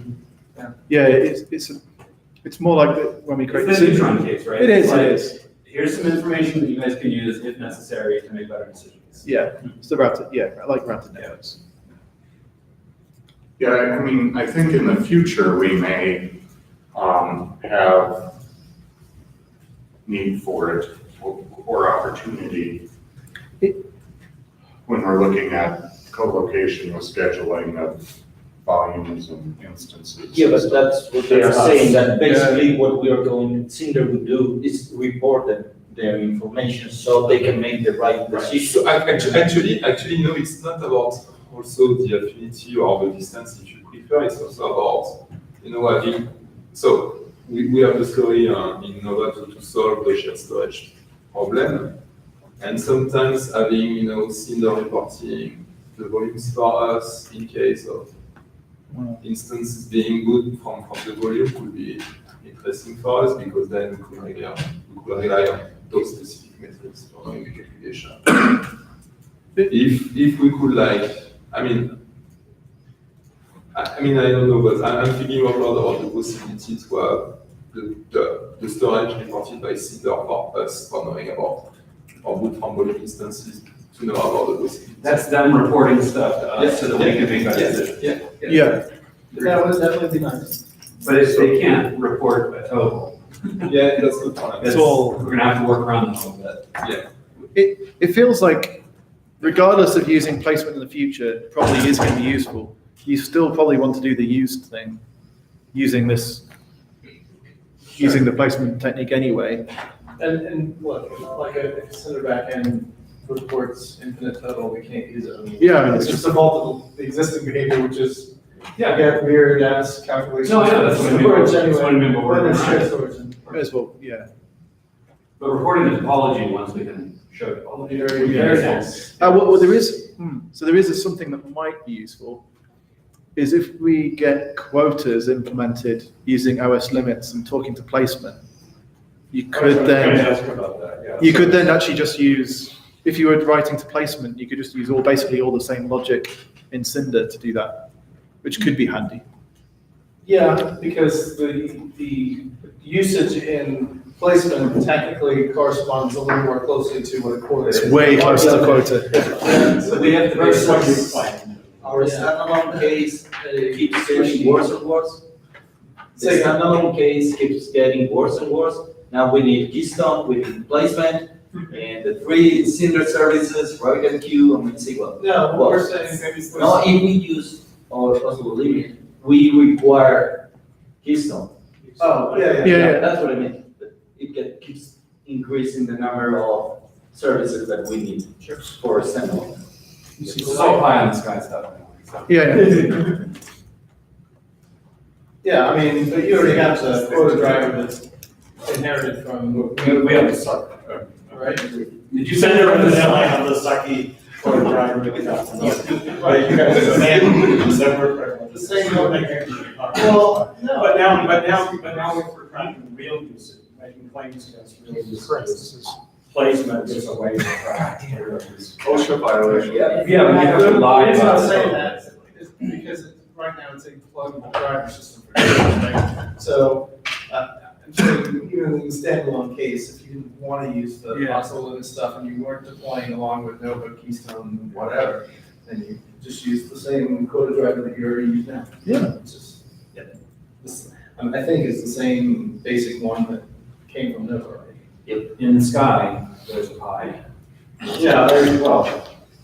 Yeah, it's more like when we create. It's the neutron case, right? It is, It's like, it is. Here's some information that you guys can use if necessary to make better decisions. Yeah, it's the routed, I like routed networks. Yeah, I think in the future, we may have need for it or opportunity when we're looking at co-location with scheduling of volumes and instances. Yeah, but that's what they are saying, that basically what we are going, Cinder would do is report their information so they can make the right decision. So actually, no, it's not about also the affinity or the distance if you prefer, it's also about, having, so we have the story in Nova to solve the shared storage problem. And sometimes having, Cinder reporting the volumes for us in case of instances being good from the volume could be interesting for us because then we could rely on those specific methods for doing the calculation. If we could I don't know, but I'm thinking a lot about the possibility to have the storage reported by Cinder for us for knowing about or boot from volume instances to know about the possibility. That's them reporting stuff to us so that we can make better decisions. Yeah. That would definitely be nice. But if they can't report a total, Yeah, that's the point. we're gonna have to work around that a little bit. It feels like regardless of using placement in the future, it probably is going to be useful. You still probably want to do the used thing using the placement technique anyway. And look, like if Cinder backend reports infinite total, we can't use it. It's just a multiple, the existing behavior, which is, get weird ass calculations. No, I know, that's what I mean. Storage That's what I mean, but we're But it's not- shared storage. May as well, yeah. But recording the topology once we can show topology. Very, very nice. Well, there is, so there is something that might be useful, is if we get quotas implemented using OS limits and talking to placement, you could then actually just use, if you were writing to placement, you could just use basically all the same logic in Cinder to do that, which could be handy. Yeah, because the usage in placement technically corresponds a little more closely to what a quota is. It's way close to quota. So we have to Versus- our standalone case keeps getting worse and worse. The Say- standalone case keeps getting worse and worse. Now we need Keystone, we need placement, and the three Cinder services, RabbitMQ, and SQL. No, what we're saying maybe. Now, if we use our possible limit, we require Keystone. Oh, yeah. Yeah. That's what I mean. Keeps increasing the number of services that we need for a standalone. It's so high on the sky stuff. Yeah. Yeah, I mean, but you already have the quota driver that's inherited from, We have to suck. right? Did you Send send her her in the the I have the sucky quota driver that we got from us. Right, you guys, The same one. Well, no. But now we're tracking real usage, making claims against real usage. Placement is a way to track. OSHA violation. Yeah, but you have to lie It's about not it. saying that, it's because right now it's a pluggable driver system for everything, right? So, I'm saying even in the standalone case, if you didn't want to use the console and stuff and you weren't deploying along with Nova, Keystone, whatever, then you just use the same quota driver that you already use now. Yeah. It's just, yeah. I think it's the same basic one that came from Nova, right? In the sky, there's a pie. Yeah, very well.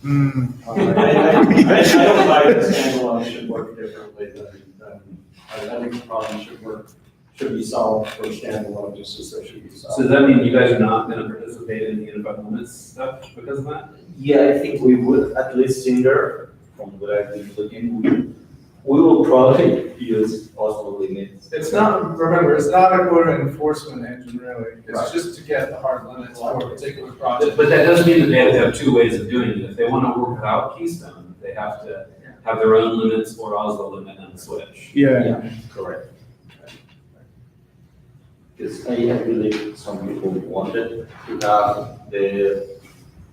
I don't buy the standalone should work differently than, I think the problem should be solved for standalone, just as they should be solved. So does that mean you guys are not gonna participate in the unified limits stuff because of that? Yeah, I think we would, at least Cinder, from what I've been looking, we will probably use possible limits. It's not, remember, it's not a quota enforcement engine really, it's Right. just to get the hard limits for a particular project. But that doesn't mean that they have to have two ways of doing it. If they wanna work without Keystone, they have to have their own limits or Oslo limit and switch. Yeah. Correct. Because I believe some people wanted to have the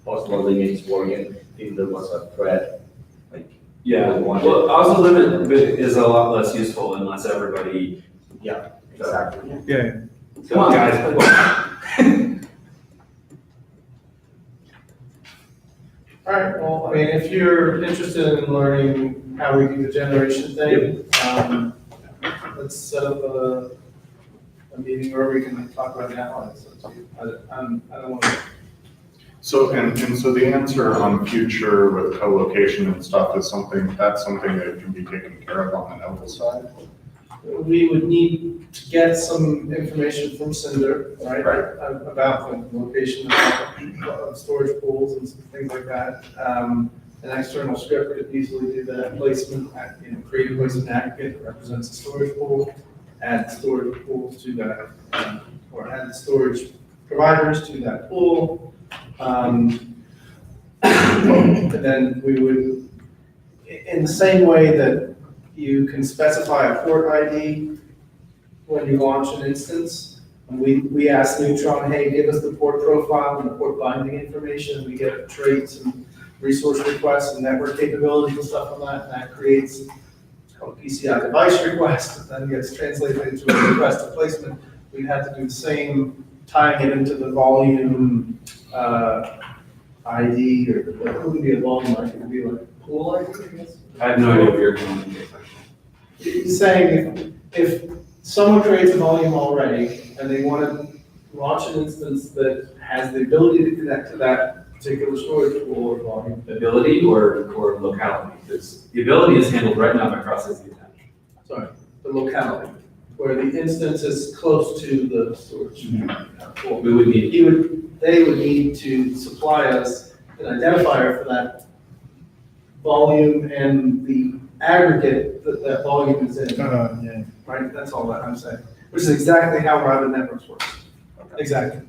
possible limits working if there was a threat, like. Yeah, they wanted- well, Oslo limit is a lot less useful unless everybody. Yeah, exactly. Yeah. Come on, guys, come on. All right, well, I mean, if you're interested in learning how we do the generation thing, let's set up a meeting where we can talk about that. I don't want to. So, and so the answer on future with co-location and stuff is that's something that can be taken care of on the Nova side? We would need to get some information from Cinder, right? About the location of storage pools and some things like that. An external script could easily do that placement, create a placement aggregate that represents a storage pool, add storage pools to that, or add storage providers to that pool. And then we would, in the same way that you can specify a port ID when you launch an instance, and we ask Neutron, hey, give us the port profile and the port binding information, we get traits and resource requests and network capabilities and stuff on that, and that creates, it's called a PCI device request, that then gets translated into a request to placement. We'd have to do the same, tying it into the volume ID, or it wouldn't be a volume ID, it would be like a pool ID, I guess. I have no idea where you're going with this. He's saying if someone creates a volume already and they want to launch an instance that has the ability to connect to that particular storage pool or volume. Ability or locality? Because the ability is handled right now by process attach. Sorry, the locality, where the instance is close to the storage pool. We would need. They would need to supply us an identifier for that volume and the aggregate that that volume is in. Yeah. Right, that's all that I'm saying. which is exactly how routed networks work. Exactly.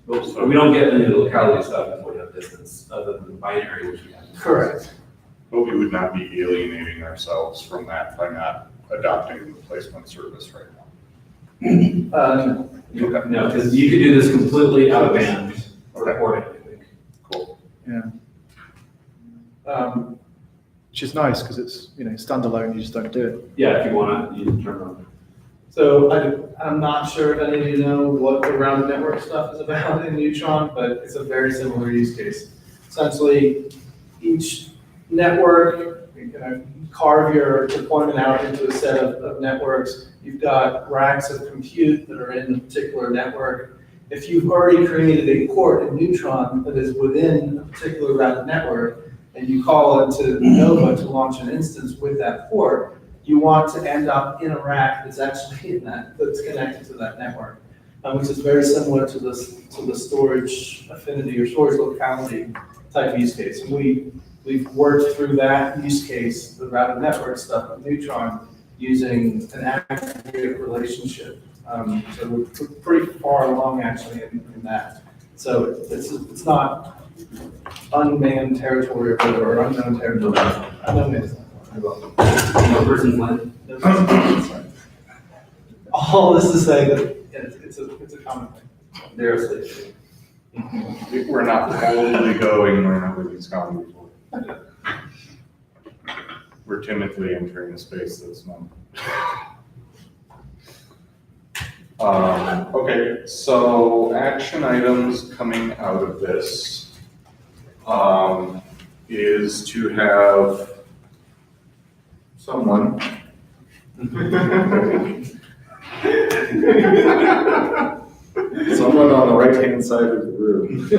But we don't get any of the locality stuff until we have distance, other than the binary, which we have. Correct. But we would not be alienating ourselves from that by not adopting the placement service right now. No. No, because you could do this completely out of band recording, I think. Cool. Which is nice because it's, standalone, you just don't do it. Yeah, if you want to, you can turn it on. So I'm not sure if any of you know what the rounded network stuff is about in Neutron, but it's a very similar use case. Essentially, each network, you're gonna carve your deployment out into a set of networks. You've got racks of compute that are in a particular network. If you've already created a port in Neutron that is within a particular routed network, and you call into Nova to launch an instance with that port, you want to end up in a rack that's actually that's connected to that network, which is very similar to the storage affinity or storage locality type use case. And we've worked through that use case, the routed network stuff of Neutron, using an aggregate relationship. So we're pretty far along actually in that. So it's not unmanned territory or unknown territory. No person's land. All this to say that it's a common thing. There's the. We're not totally going wherever these colonies were. We're timidly entering a space that's not. Okay, so action items coming out of this is to have someone someone on the right-hand side of the room.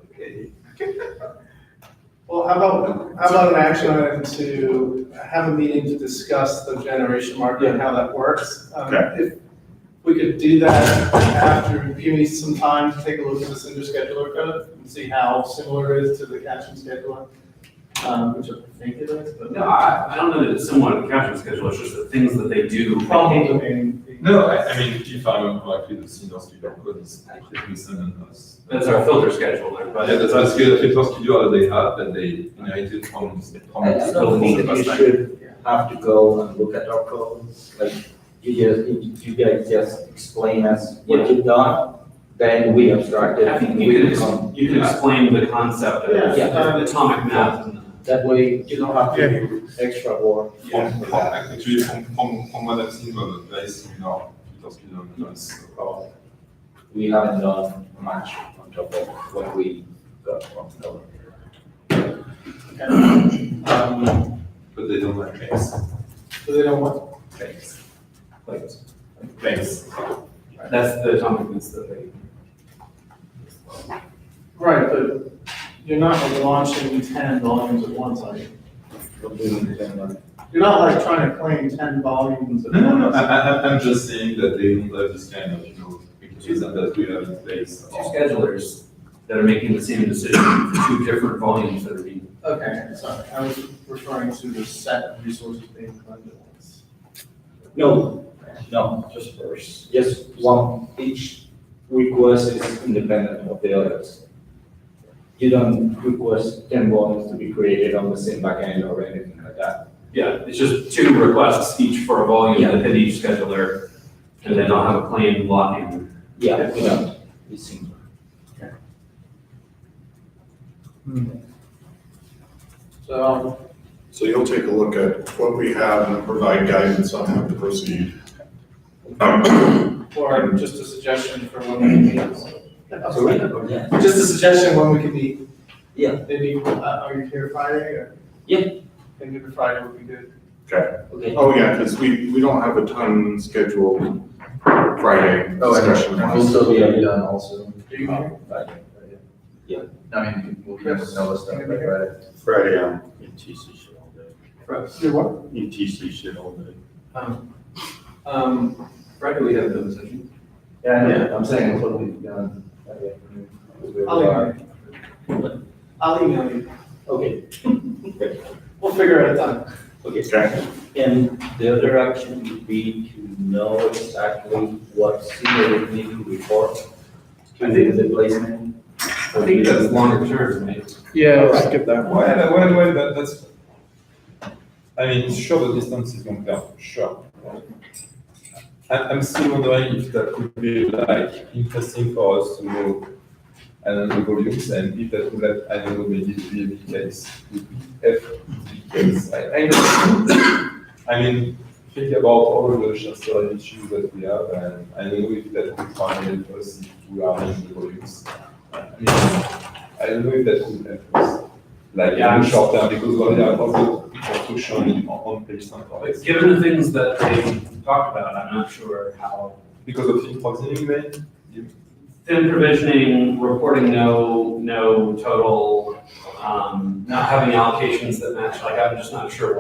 Okay. Well, how about an action item to have a meeting to discuss the generation market and how that works? Okay. If we could do that after, give me some time to take a look at the Cinder scheduler code and see how similar it is to the caching scheduler, which I think it is, but. No, I don't know that it's similar to the caption schedule, it's just the things that they do. No, I mean, if I remember correctly, the Cinder studio code is actually sent us. That's our filter scheduler, but. Yeah, that's our filter studio that they have, that they inherited from I don't think that you should have to go and look at our code, like, you guys just explain us what you've done, then we abstract it. I think you can explain the concept of the atomic map. That way you don't have to do extra work. Actually, from what I've seen, was very similar filter studio methods. We haven't done much on top of what we got from Nova. But they don't like claims. So they don't want. Claims. That's the atomic mass that they. Right, but you're not like launching 10 volumes at once, are you? You're not like trying to claim 10 volumes at once. No, I'm just saying that they don't have this kind of, mechanism that we have in place. Two schedulers that are making the same decision for two different volumes that are being. Okay, sorry, I was referring to the set of resources being claimed at once. No, just first. Just one, each request is independent of the others. You don't request 10 volumes to be created on the same backend or anything like that. Yeah, it's just two requests each for a volume that hit each scheduler, and then they'll have a claim locking. Yeah, we don't. It's simple. So you'll take a look at what we have and provide guidance on how to proceed. Or just a suggestion for when we can meet. Just a suggestion when we can meet. Yeah. Maybe, are you here Friday or? Yeah. Maybe the Friday would be good. Okay. Oh, yeah, because we don't have a ton scheduled Friday discussion. And we'll still be done also. Do you hear? Yeah, I mean, we'll be able to know this stuff by Friday. Friday, In TC shit all day. Do what? In TC shit all day. Friday we have no session. Yeah, I'm saying until we've done. I'll email you. Okay. We'll figure out a time. Okay. Okay. And the other action would be to know exactly what cinder we need to report to the placement. I think that's longer term, right? Yeah, let's skip that one. Well, that's, I mean, sure, the distance is long term, sure. I'm still wondering if that would be like interesting for us to know, I don't know, the volumes, and if that would have, I don't know, maybe the VAB case, would be FV case. I mean, think about all the shared issues that we have, and I don't know if that would finally help us if we are in the volumes. I mean, I don't know if that would help us, like in the short term, because we are also construction on placement. But given the things that they talked about, I'm not sure how. Because of thin proximity, maybe? Thin provisioning, reporting no total, not having allocations that match, like, I'm just not sure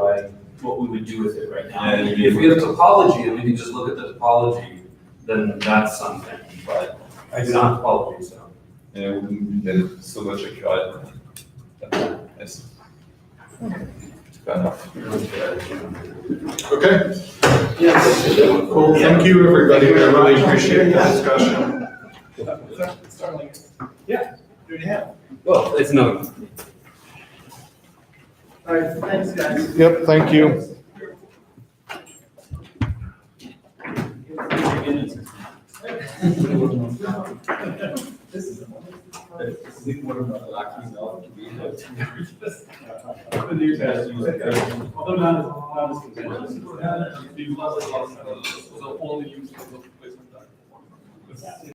what we would do with it right now. Yeah, If we have topology and we can just look at the topology, then that's something, but I do not have topology, so. Yeah, it wouldn't be then so much accurate. Yes. Fair enough. Okay. Cool, thank you, everybody, I really appreciate the discussion. Yeah, do you have? Well, it's no. All right, thanks, guys. Yep, thank you. This is one of the lucky knowledge we have. Although not as contentious. So only use for the placement.